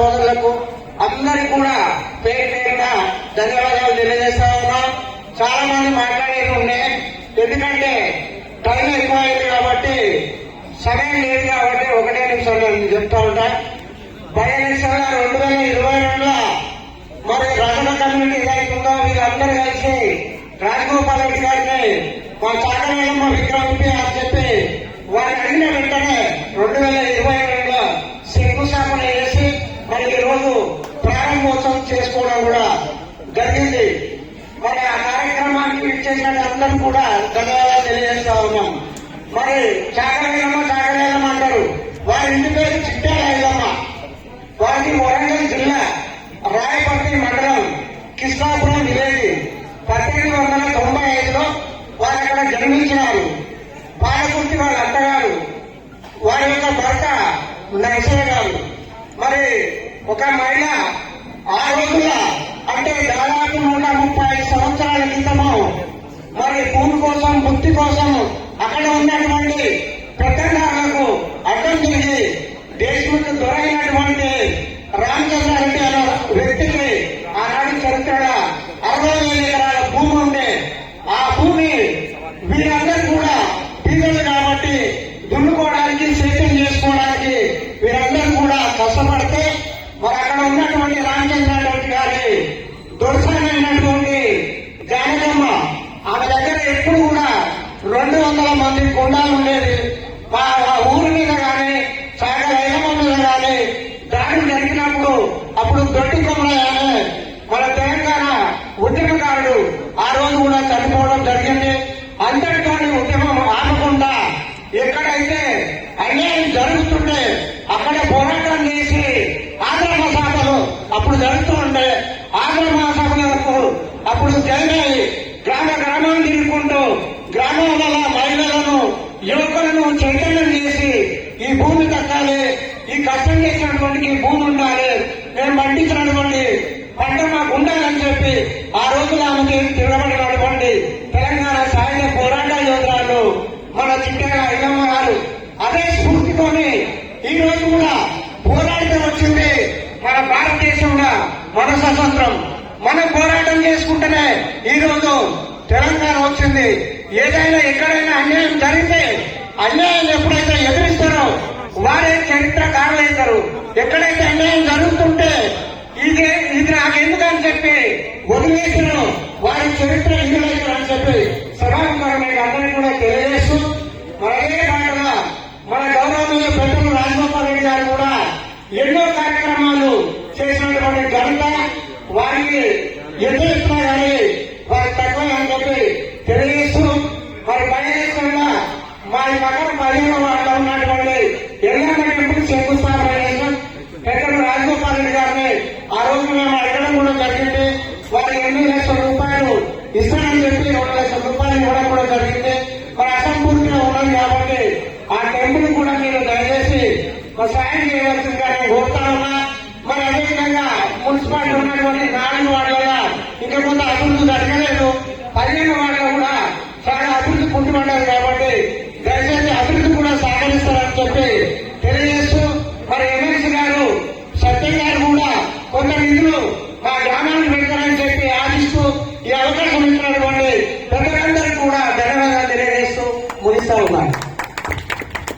సోదరులకు అందరికీ కూడా పేరు పేరున ధన్యవాదాలు తెలియజేస్తా ఉన్నాం. చాలా మంది మాట్లాడేది ఉండే, ఎందుకంటే టైం ఎక్కువైంది కాబట్టి సమయం లేదు కాబట్టి ఒకటే నిమిషం నేను చెప్తా ఉంటా. బై ఎలక్షన్ 2022లో మరి రమణ కమ్యూనిటీ ఏదైతుందో వీళ్ళందరూ కలిసి రాజగోపాల్ రెడ్డి గారిని మా చాకరేలమ్మ విగ్రహం అని చెప్పి వారిని అడిగిన వెంటనే 2022లో శంకుస్థాపన చేసి మరి ఈ రోజు ప్రారంభోత్సవం చేసుకోవడం కూడా జరిగింది. మరి ఆ కార్యక్రమానికి ఇచ్చేసిన అందరూ కూడా ధన్యవాదాలు తెలియజేస్తా ఉన్నాం. మరి చాకరేలమ్మ అంటారు. వారి ఇంటి పేరు చిట్టాల ఐలమ్మ. వారికి వరంగల్ జిల్లా రాయపర్తి మండలం కృష్ణాపురం విలేజ్ 1895లో వారు అక్కడ జన్మించినారు. పాలకుర్తి వాళ్ళ అత్తగారు, వారి యొక్క భర్త నరసయ్య గారు. మరి ఒక మహిళ ఆ రోజుల అంటే దాదాపు 135 సంవత్సరాల క్రితము మరి భూమి కోసం ముక్తి కోసం అక్కడ ఉన్నటువంటి ప్రకటనలకు అడ్డం తిరిగి దేశముఖ దొరైనటువంటి రామచంద్రారెడ్డి అనే వ్యక్తికి ఆనాటి చరిత్రలో 60,000 ఎకరాల భూమి ఉండే. ఆ భూమి వీరందరూ కూడా పీదలు కాబట్టి దున్నుకోవడానికి సేద్యం చేసుకోవడానికి వీరందరూ కూడా కష్టపడితే మరి అక్కడ ఉన్నటువంటి రామచంద్రారెడ్డి గారి దొరసానైనటువంటి జానకమ్మ ఆమె దగ్గర ఎప్పుడు కూడా 200 మంది కొండాలు ఉండేది. మా ఊరి మీద కానీ సాగర్ ఐలమ్మ మీద కానీ దాడి జరిగినప్పుడు అప్పుడు దొడ్డి కొమ్మల మన తెలంగాణ ఉద్యమకారుడు ఆ రోజు కూడా చనిపోవడం జరిగింది. అంతటితో ఉద్యమం ఆపకుండా ఎక్కడైతే అన్యాయం జరుగుతుంటే అక్కడ పోరాటం చేసి ఆగ్రమ సభలు అప్పుడు జరుగుతూ ఉండే. ఆగ్రమ సభలకు అప్పుడు జరిగాయి. గ్రామం తిరుగుకుంటూ గ్రామంలో మహిళలను యువకులను చైతన్యం చేసి ఈ భూమి దక్కాలి, ఈ కష్టం చేసినటువంటి భూమి ఉండాలి, మేము పండించినటువంటి పంట మాకు ఉండాలని చెప్పి ఆ రోజులు ఆమెకి తిరగబడినటువంటి తెలంగాణ సాయుధ పోరాట యోధురాలు మన చిట్టాల ఐలమ్మ గారు. అదే స్ఫూర్తితోని ఈ రోజు కూడా పోరాటం వచ్చింది. మన భారతదేశంలో మన స్వతంత్రం మనం పోరాటం చేసుకుంటేనే ఈ రోజు తెలంగాణ వచ్చింది. ఏదైనా ఎక్కడైనా అన్యాయం జరిగితే అన్యాయం ఎప్పుడైతే ఎదురిస్తారో వారే చరిత్రకారులు అవుతారు. ఎక్కడైతే అన్యాయం జరుగుతుంటే ఇది నాకెందుకని చెప్పి వదిలేసిన వారి చరిత్ర ఇందులైతారు అని చెప్పి సభాముఖంగా అందరినీ కూడా తెలియజేస్తూ మరే కాకుండా మన గౌరవనీయ పెద్దలు రాజగోపాల్ రెడ్డి గారు కూడా ఎన్నో కార్యక్రమాలు చేసినటువంటి ఘనత వారికి ఎదురుస్తున్నా కానీ వారి తక్కువ అని చెప్పి తెలియజేస్తూ మరి పైన మా పక్కన 15 వార్డులో ఉన్నటువంటి ఎల్లమ్మ టెంపుల్ శంకుస్థాపన చేసాం. పెద్దలు రాజగోపాల్ రెడ్డి గారిని ఆ రోజు మేము అడగడం కూడా జరిగింది. వారి 8 లక్షల రూపాయలు ఇస్తానని చెప్పి 2 లక్షల రూపాయలు ఇవ్వడం కూడా జరిగింది. మరి అసంపూర్తిగా ఉన్నది కాబట్టి ఆ టెంపుల్ కూడా మీరు దయచేసి సాయం చేయవలసిందిగా నేను కోరుతా ఉన్నా. మరి అదేవిధంగా మున్సిపాలిటీ ఉన్నటువంటి 4 వార్డులలో ఇంకా కొంత అభివృద్ధి జరగలేదు. 15 వార్డులో కూడా చాలా అభివృద్ధి కుంటుపడ్డారు కాబట్టి దయచేసి అభివృద్ధి కూడా సహకరిస్తారని చెప్పి